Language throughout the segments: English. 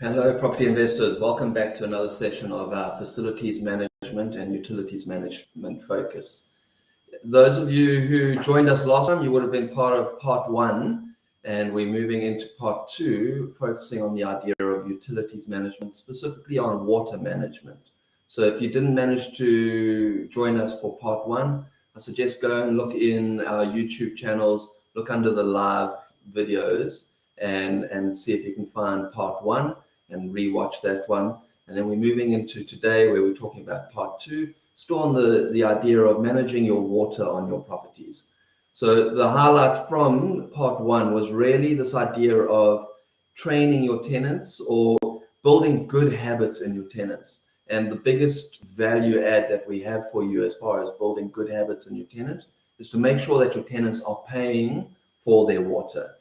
Hello, property investors. Welcome back to another session of our facilities management and utilities management focus. Those of you who joined us last time, you would have been part of part one, and we're moving into part two, focusing on the idea of utilities management, specifically on water management. So if you didn't manage to join us for part one, I suggest go and look in our YouTube channels, look under the live videos, and see if you can find part one and rewatch that one. And then we're moving into today where we're talking about part two, still on the idea of managing your water on your properties. So the highlight from part one was really this idea of training your tenants or building good habits in your tenants. And the biggest value add that we have for you as far as building good habits in your tenant is to make sure that your tenants are paying for their water.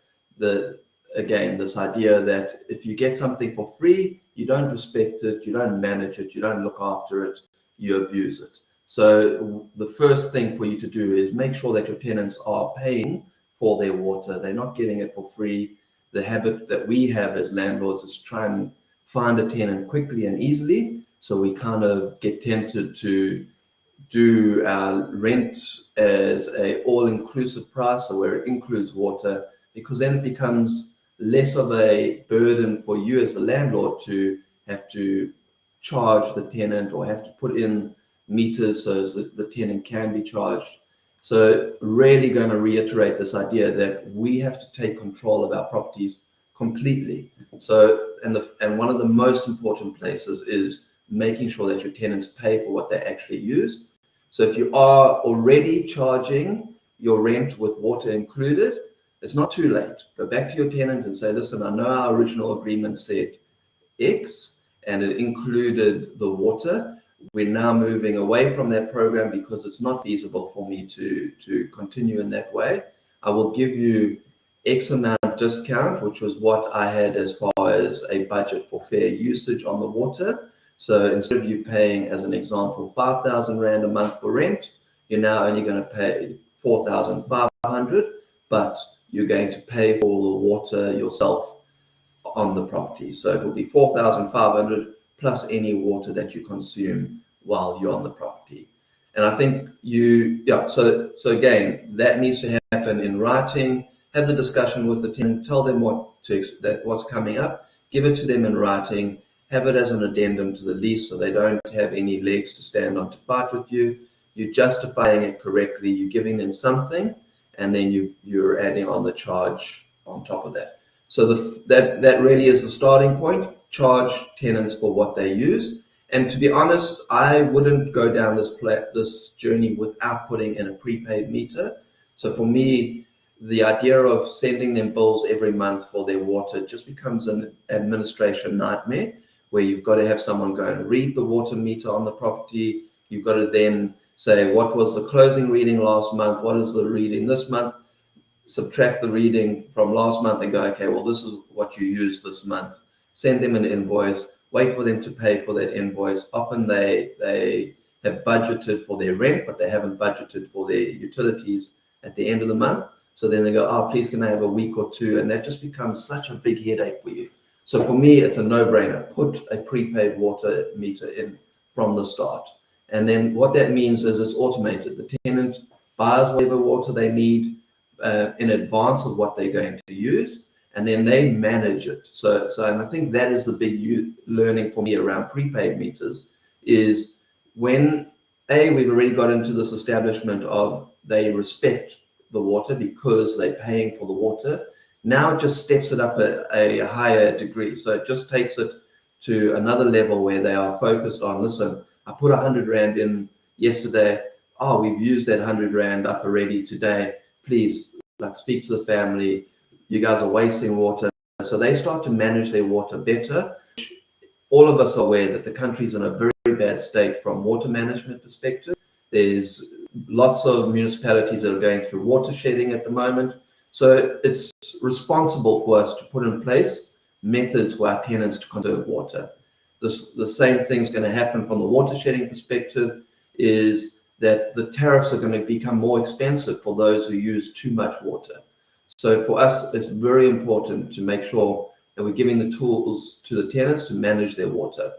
Again, this idea that if you get something for free, you don't respect it, you don't manage it, you don't look after it, you abuse it. So the first thing for you to do is make sure that your tenants are paying for their water. They're not getting it for free. The habit that we have as landlords is try and find a tenant quickly and easily. So we kind of get tempted to do our rent as a all-inclusive price, so where it includes water, because then it becomes less of a burden for you as the landlord to have to charge the tenant or have to put in meters so that the tenant can be charged. So really going to reiterate this idea that we have to take control of our properties completely. So, and one of the most important places is making sure that your tenants pay for what they actually use. So if you are already charging your rent with water included, it's not too late. Go back to your tenant and say, listen, I know our original agreement said X and it included the water. We're now moving away from that program because it's not feasible for me to continue in that way. I will give you X amount discount, which was what I had as far as a budget for fair usage on the water. So instead of you paying, as an example, 5,000 Rand a month for rent, you're now only going to pay 4,500, but you're going to pay for the water yourself on the property. So it will be 4,500 plus any water that you consume while you're on the property. And I think so again, that needs to happen in writing. Have the discussion with the tenant, tell them what's coming up, give it to them in writing, have it as an addendum to the lease so they don't have any legs to stand on to fight with you. You're justifying it correctly, you're giving them something, and then you're adding on the charge on top of that. So that really is the starting point. Charge tenants for what they use. And to be honest, I wouldn't go down this journey without putting in a prepaid meter. So for me, the idea of sending them bills every month for their water just becomes an administration nightmare, where you've got to have someone go and read the water meter on the property. You've got to then say, what was the closing reading last month? What is the reading this month? Subtract the reading from last month and go, okay, well, this is what you used this month. Send them an invoice, wait for them to pay for that invoice. Often they have budgeted for their rent, but they haven't budgeted for their utilities at the end of the month. So then they go, oh, please, can I have a week or two? And that just becomes such a big headache for you. So for me, it's a no-brainer. Put a prepaid water meter in from the start. And then what that means is it's automated. The tenant buys whatever water they need in advance of what they're going to use, and then they manage it. So and I think that is the big learning for me around prepaid meters is when we've already got into this establishment of they respect the water because they're paying for the water. Now it just steps it up a higher degree. So it just takes it to another level where they are focused on, listen, I put 100 Rand in yesterday. Oh, we've used that 100 Rand up already today. Please, speak to the family. You guys are wasting water. So they start to manage their water better. All of us are aware that the country's in a very, very bad state from water management perspective. There's lots of municipalities that are going through water shedding at the moment. So it's responsible for us to put in place methods for our tenants to conserve water. The same thing's going to happen from the water shedding perspective is that the tariffs are going to become more expensive for those who use too much water. So for us, it's very important to make sure and we're giving the tools to the tenants to manage their water.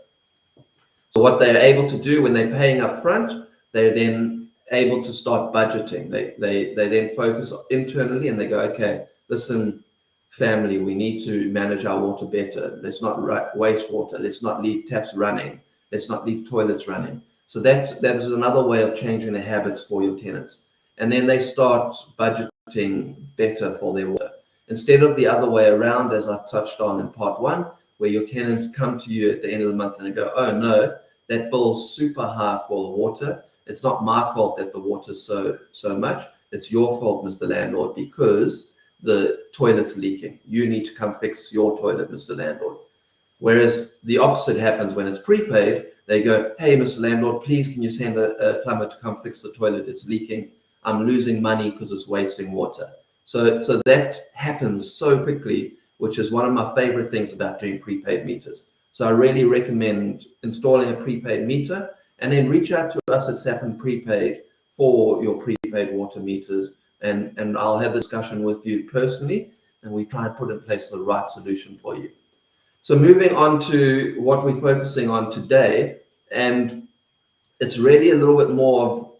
So what they're able to do when they're paying up front, they're then able to start budgeting. They then focus internally and they go, okay, listen, family, we need to manage our water better. Let's not waste water. Let's not leave taps running. Let's not leave toilets running. So that is another way of changing the habits for your tenants. And then they start budgeting better for their water. Instead of the other way around, as I touched on in part one, where your tenants come to you at the end of the month and they go, oh no, that bill's super high for the water. It's not my fault that the water's so much. It's your fault, Mr. Landlord, because the toilet's leaking. You need to come fix your toilet, Mr. Landlord. Whereas the opposite happens when it's prepaid. They go, hey, Mr. Landlord, please can you send a plumber to come fix the toilet? It's leaking. I'm losing money because it's wasting water. So that happens so quickly, which is one of my favorite things about doing prepaid meters. So I really recommend installing a prepaid meter and then reach out to us at Sapin Prepaid for your prepaid water meters. And I'll have the discussion with you personally, and we try and put in place the right solution for you. So moving on to what we're focusing on today, and it's really a little bit more of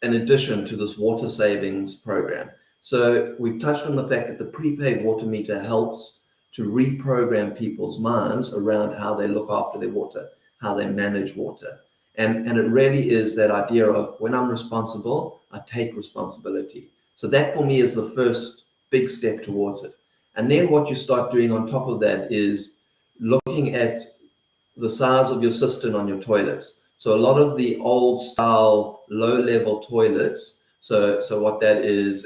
an addition to this water savings program. So we've touched on the fact that the prepaid water meter helps to reprogram people's minds around how they look after their water, how they manage water. And it really is that idea of when I'm responsible, I take responsibility. So that for me is the first big step towards it. And then what you start doing on top of that is looking at the size of your cistern on your toilets. So a lot of the old style low level toilets, so what that is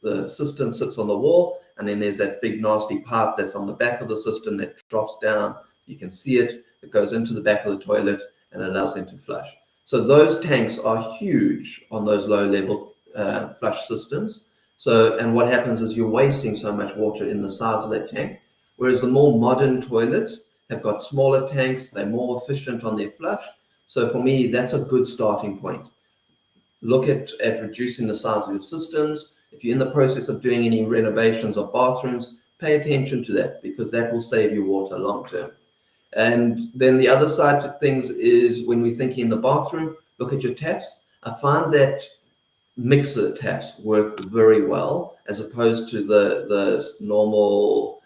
the cistern sits on the wall, and then there's that big nasty pipe that's on the back of the cistern that drops down. You can see it. It goes into the back of the toilet and allows them to flush. So those tanks are huge on those low level flush systems. So, and what happens is you're wasting so much water in the size of that tank. Whereas the more modern toilets have got smaller tanks, they're more efficient on their flush. So for me, that's a good starting point. Look at reducing the size of your systems. If you're in the process of doing any renovations of bathrooms, pay attention to that, because that will save you water long term. And then the other side to things is when we're thinking in the bathroom, look at your taps. I find that mixer taps work very well as opposed to the normal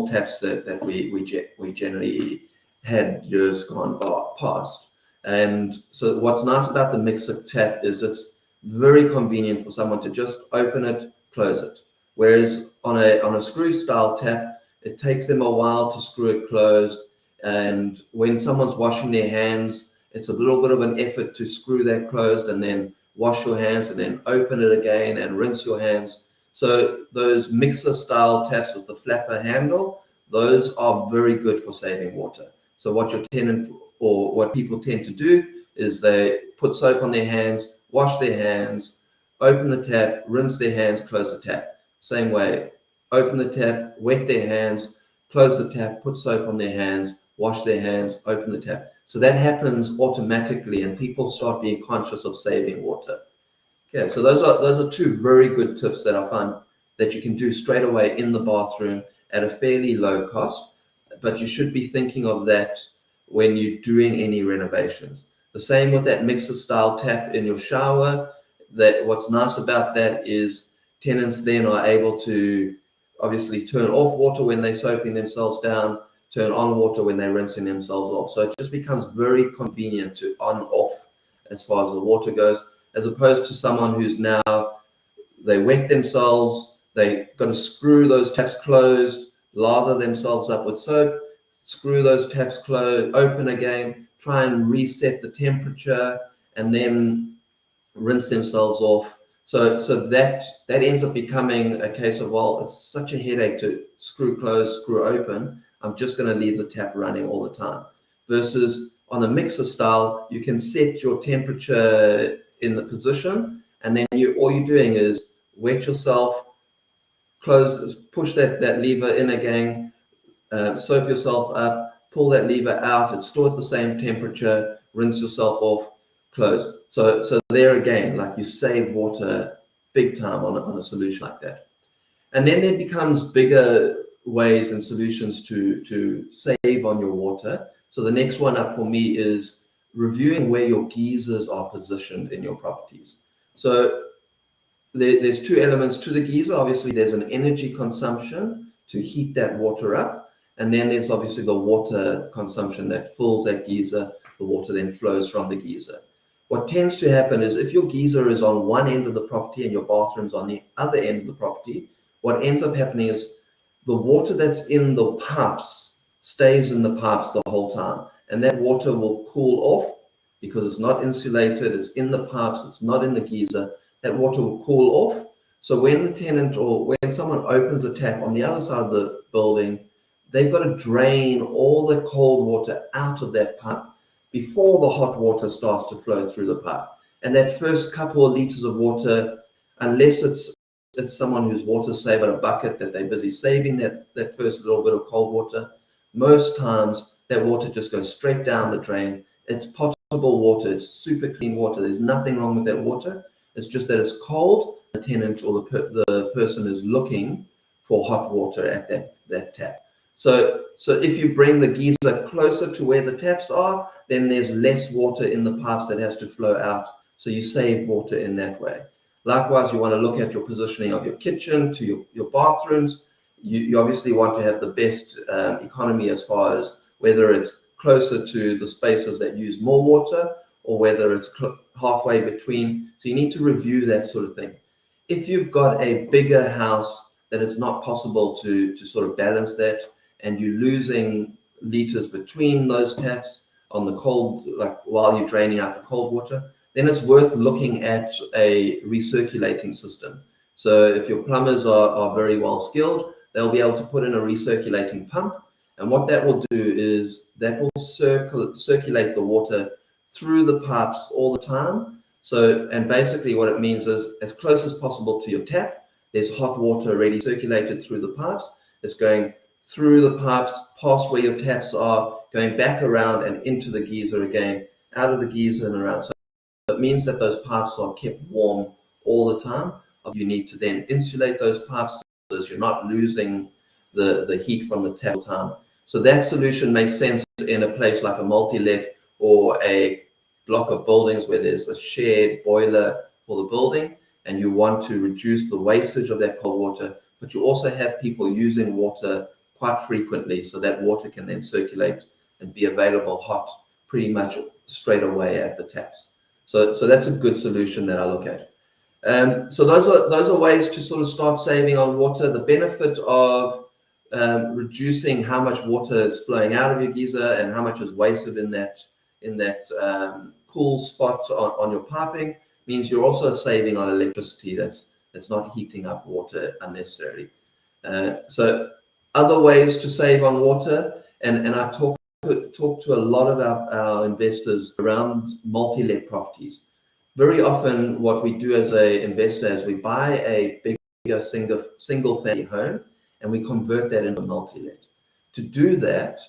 taps that we generally had years gone past. And so what's nice about the mixer tap is it's very convenient for someone to just open it, close it. Whereas on a screw style tap, it takes them a while to screw it closed. And when someone's washing their hands, it's a little bit of an effort to screw that closed and then wash your hands and then open it again and rinse your hands. So those mixer style taps with the flapper handle, those are very good for saving water. So what your tenant or what people tend to do is they put soap on their hands, wash their hands, open the tap, rinse their hands, close the tap. Same way, open the tap, wet their hands, close the tap, put soap on their hands, wash their hands, open the tap. So that happens automatically and people start being conscious of saving water. Okay, so those are two very good tips that I find that you can do straight away in the bathroom at a fairly low cost, but you should be thinking of that when you're doing any renovations. The same with that mixer style tap in your shower. That what's nice about that is tenants then are able to obviously turn off water when they're soaping themselves down, turn on water when they're rinsing themselves off. So it just becomes very convenient to on off as far as the water goes, as opposed to someone who's now, they wet themselves, they got to screw those taps closed, lather themselves up with soap, screw those taps closed, open again, try and reset the temperature, and then rinse themselves off. So that ends up becoming a case of, well, it's such a headache to screw close, screw open, I'm just going to leave the tap running all the time. Versus on a mixer style, you can set your temperature in the position, and then all you're doing is wet yourself, close, push that lever in again, soap yourself up, pull that lever out, it's still at the same temperature, rinse yourself off, close. So there again, like you save water big time on a solution like that. And then there becomes bigger ways and solutions to save on your water. So the next one up for me is reviewing where your geysers are positioned in your properties. So there's two elements to the geyser. Obviously, there's an energy consumption to heat that water up. And then there's obviously the water consumption that fills that geyser. The water then flows from the geyser. What tends to happen is if your geyser is on one end of the property and your bathroom's on the other end of the property, what ends up happening is the water that's in the pipes stays in the pipes the whole time. And that water will cool off because it's not insulated, it's in the pipes, it's not in the geyser. That water will cool off. So when the tenant or when someone opens a tap on the other side of the building, they've got to drain all the cold water out of that pipe before the hot water starts to flow through the pipe. And that first couple of liters of water, unless it's someone who's water saved a bucket that they're busy saving that first little bit of cold water, most times that water just goes straight down the drain. It's potable water, it's super clean water. There's nothing wrong with that water. It's just that it's cold. The tenant or the person is looking for hot water at that tap. So if you bring the geyser closer to where the taps are, then there's less water in the pipes that has to flow out. So you save water in that way. Likewise, you want to look at your positioning of your kitchen to your bathrooms. You obviously want to have the best economy as far as whether it's closer to the spaces that use more water or whether it's halfway between. So you need to review that sort of thing. If you've got a bigger house that it's not possible to sort of balance that and you're losing liters between those taps on the cold, like while you're draining out the cold water, then it's worth looking at a recirculating system. So if your plumbers are very well skilled, they'll be able to put in a recirculating pump. And what that will do is that will circulate the water through the pipes all the time. So, and basically what it means is as close as possible to your tap, there's hot water already circulated through the pipes. It's going through the pipes, past where your taps are, going back around and into the geyser again, out of the geyser and around. So it means that those pipes are kept warm all the time. You need to then insulate those pipes so that you're not losing the heat from the tap all the time. So that solution makes sense in a place like a multi-let or a block of buildings where there's a shared boiler for the building and you want to reduce the wastage of that cold water, but you also have people using water quite frequently, so that water can then circulate and be available hot pretty much straight away at the taps. So that's a good solution that I look at. So those are ways to sort of start saving on water. The benefit of reducing how much water is flowing out of your geyser and how much is wasted in that cool spot on your piping means you're also saving on electricity. That's not heating up water unnecessarily. So other ways to save on water, and I talk to a lot of our investors around multi-let properties. Very often what we do as an investor is we buy a bigger single family home and we convert that into multi-let. To do that,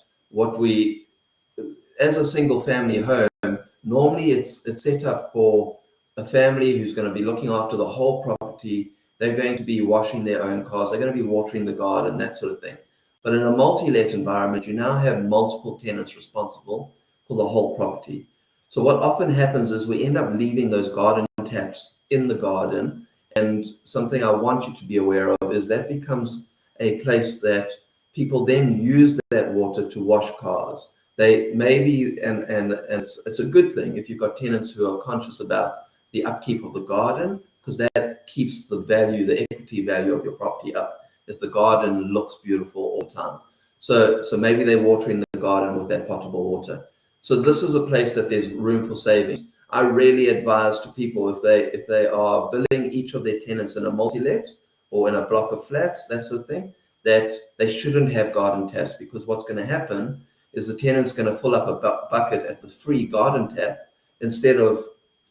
as a single family home, normally it's set up for a family who's going to be looking after the whole property. They're going to be washing their own cars. They're going to be watering the garden, that sort of thing. But in a multi-let environment, you now have multiple tenants responsible for the whole property. So what often happens is we end up leaving those garden taps in the garden. And something I want you to be aware of is that becomes a place that people then use that water to wash cars. They maybe, and it's a good thing if you've got tenants who are conscious about the upkeep of the garden, because that keeps the equity value of your property up if the garden looks beautiful all the time. So maybe they're watering the garden with that potable water. So this is a place that there's room for savings. I really advise to people if they are billing each of their tenants in a multi-let or in a block of flats, that sort of thing, that they shouldn't have garden taps, because what's going to happen is the tenant's going to fill up a bucket at the free garden tap instead of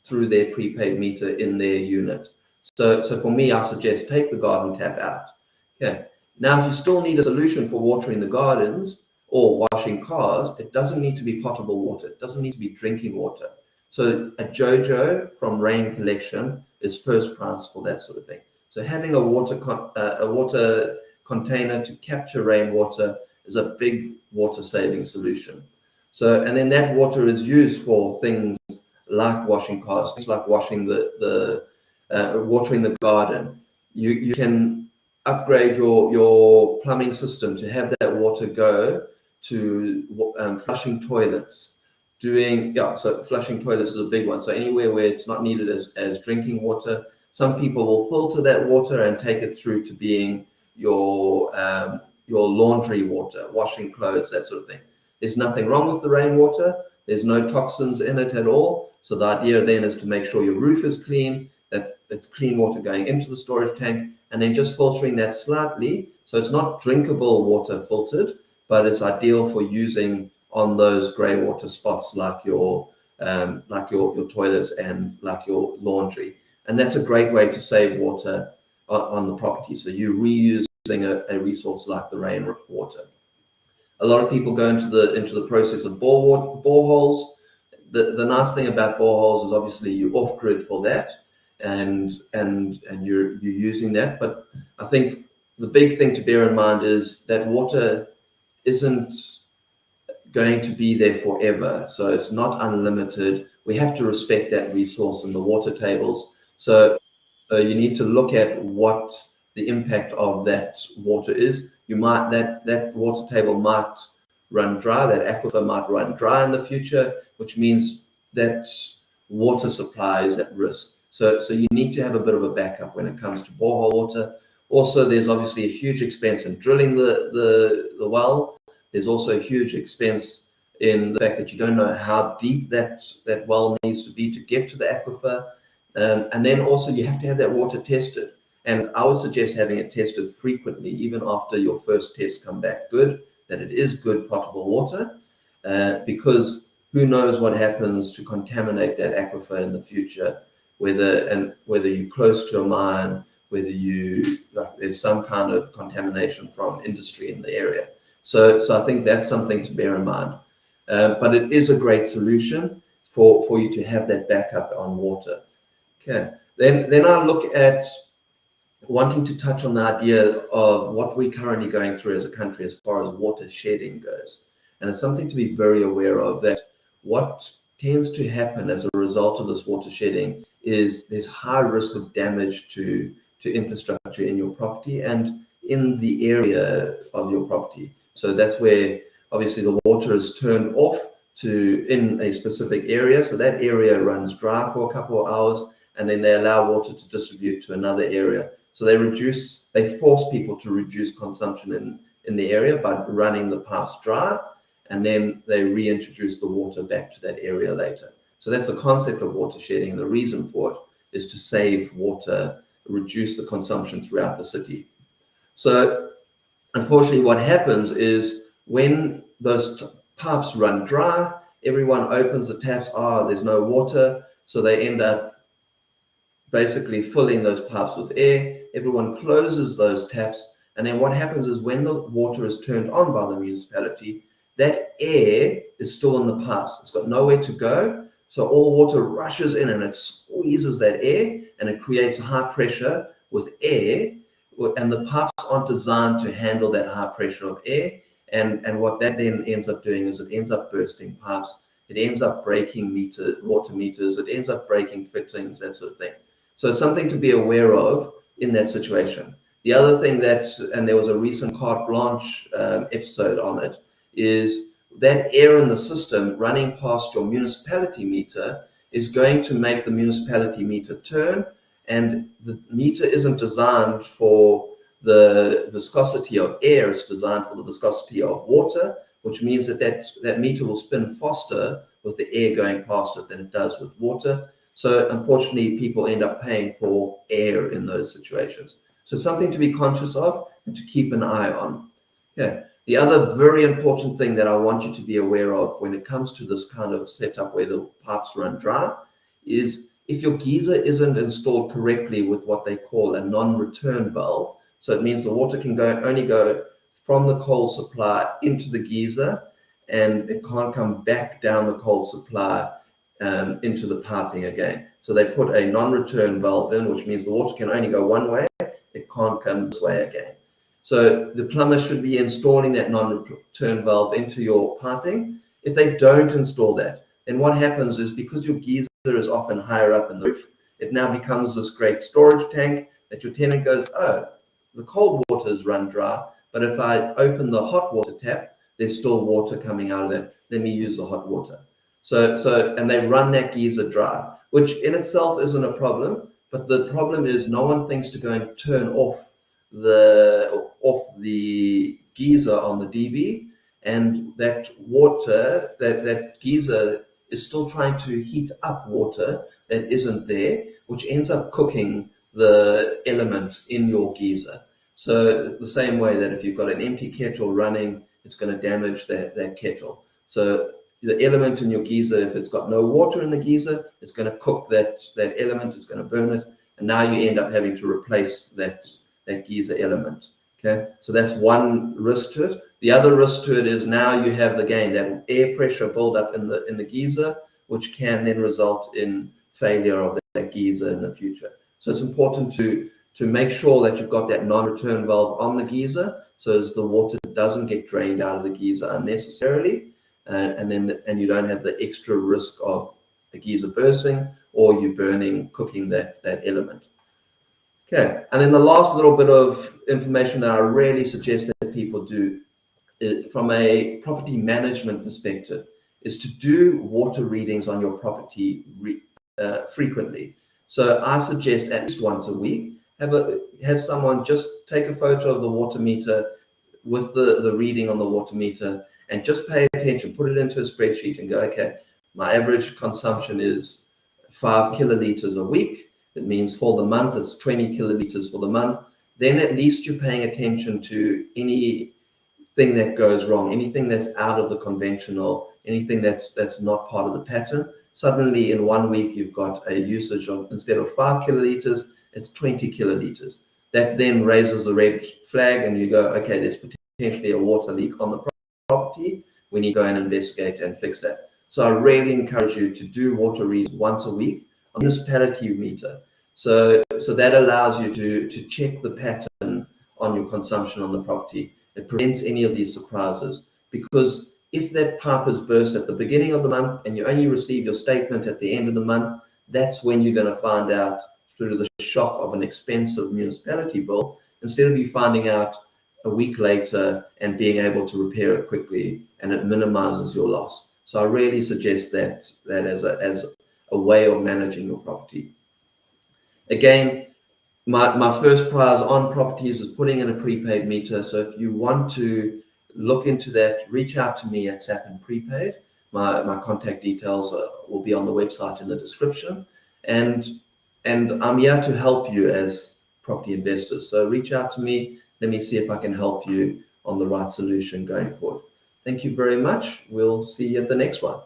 through their prepaid meter in their unit. So for me, I suggest take the garden tap out. Okay. Now, if you still need a solution for watering the gardens or washing cars, it doesn't need to be potable water. It doesn't need to be drinking water. So a JoJo from Rain Collection is first price for that sort of thing. So having a water container to capture rainwater is a big water saving solution. So, and then that water is used for things like washing cars, things like washing watering the garden. You can upgrade your plumbing system to have that water go to flushing toilets. So flushing toilets is a big one. So anywhere where it's not needed as drinking water, some people will filter that water and take it through to being your laundry water, washing clothes, that sort of thing. There's nothing wrong with the rainwater. There's no toxins in it at all. So the idea then is to make sure your roof is clean, that it's clean water going into the storage tank, and then just filtering that slightly. So it's not drinkable water filtered, but it's ideal for using on those grey water spots like your toilets and like your laundry. And that's a great way to save water on the property. So you're reusing a resource like the rainwater. A lot of people go into the process of boreholes. The nice thing about boreholes is obviously you're off grid for that, and you're using that. But I think the big thing to bear in mind is that water isn't going to be there forever. So it's not unlimited. We have to respect that resource in the water tables. So you need to look at what the impact of that water is. That water table might run dry, that aquifer might run dry in the future, which means that water supply is at risk. So you need to have a bit of a backup when it comes to borehole water. Also, there's obviously a huge expense in drilling the well. There's also a huge expense in the fact that you don't know how deep that well needs to be to get to the aquifer. And then also you have to have that water tested. And I would suggest having it tested frequently, even after your first test come back good, that it is good potable water, because who knows what happens to contaminate that aquifer in the future, whether you're close to a mine, whether there's some kind of contamination from industry in the area. So I think that's something to bear in mind. But it is a great solution for you to have that backup on water. Okay. Then I look at wanting to touch on the idea of what we're currently going through as a country as far as water shedding goes. And it's something to be very aware of, that what tends to happen as a result of this water shedding is there's high risk of damage to infrastructure in your property and in the area of your property. So that's where obviously the water is turned off in a specific area. So that area runs dry for a couple of hours, and then they allow water to distribute to another area. So they force people to reduce consumption in the area by running the pipes dry, and then they reintroduce the water back to that area later. So that's the concept of water shedding. And the reason for it is to save water, reduce the consumption throughout the city. So unfortunately, what happens is when those pipes run dry, everyone opens the taps, there's no water. So they end up basically filling those pipes with air. Everyone closes those taps. And then what happens is when the water is turned on by the municipality, that air is still in the pipes. It's got nowhere to go. So all water rushes in and it squeezes that air, and it creates high pressure with air. And the pipes aren't designed to handle that high pressure of air. And what that then ends up doing is it ends up bursting pipes. It ends up breaking water meters. It ends up breaking fittings, that sort of thing. So it's something to be aware of in that situation. The other thing and there was a recent carte blanche episode on it, is that air in the system running past your municipality meter is going to make the municipality meter turn, and the meter isn't designed for the viscosity of air, it's designed for the viscosity of water, which means that meter will spin faster with the air going past it than it does with water. So unfortunately, people end up paying for air in those situations. So something to be conscious of and to keep an eye on. Yeah. The other very important thing that I want you to be aware of when it comes to this kind of setup where the pipes run dry is if your geyser isn't installed correctly with what they call a non-return valve. So it means the water can only go from the cold supply into the geyser, and it can't come back down the cold supply into the piping again. So they put a non-return valve in, which means the water can only go one way. It can't come this way again. So the plumber should be installing that non-return valve into your piping. If they don't install that, then what happens is, because your geyser is often higher up in the roof, it now becomes this great storage tank that your tenant goes, oh, the cold water is run dry, but if I open the hot water tap, there's still water coming out of that. Let me use the hot water. And they run that geyser dry, which in itself isn't a problem, but the problem is no one thinks to go and turn off the geyser on the DB, and that water, that geyser is still trying to heat up water that isn't there, which ends up cooking the element in your geyser. So it's the same way that if you've got an empty kettle running, it's going to damage that kettle. So the element in your geyser, if it's got no water in the geyser, it's going to cook that element, it's going to burn it, and now you end up having to replace that geyser element. Okay, so that's one risk to it. The other risk to it is now you have that air pressure build up in the geyser, which can then result in failure of that geyser in the future. So it's important to make sure that you've got that non-return valve on the geyser, so as the water doesn't get drained out of the geyser unnecessarily, and you don't have the extra risk of the geyser bursting or you cooking that element. Okay, and then the last little bit of information that I really suggest that people do from a property management perspective is to do water readings on your property frequently. So I suggest at least once a week, have someone just take a photo of the water meter with the reading on the water meter, and just pay attention, put it into a spreadsheet and go, okay, my average consumption is 5 kiloliters a week. It means for the month, it's 20 kiloliters for the month. Then at least you're paying attention to anything that goes wrong, anything that's out of the conventional, anything that's not part of the pattern. Suddenly in 1 week, you've got a usage of, instead of 5 kiloliters, it's 20 kiloliters. That then raises the red flag, and you go, okay, there's potentially a water leak on the property. We need to go and investigate and fix that. So I really encourage you to do water reads once a week on the municipality meter. So that allows you to check the pattern on your consumption on the property. It prevents any of these surprises, because if that pipe is burst at the beginning of the month and you only receive your statement at the end of the month, that's when you're going to find out through the shock of an expensive municipality bill, instead of you finding out a week later and being able to repair it quickly, and it minimizes your loss. So I really suggest that as a way of managing your property. Again, my first prize on properties is putting in a prepaid meter. So if you want to look into that, reach out to me at SAP and Prepaid. My contact details will be on the website in the description. And I'm here to help you as property investors. So reach out to me. Let me see if I can help you on the right solution going forward. Thank you very much. We'll see you at the next one.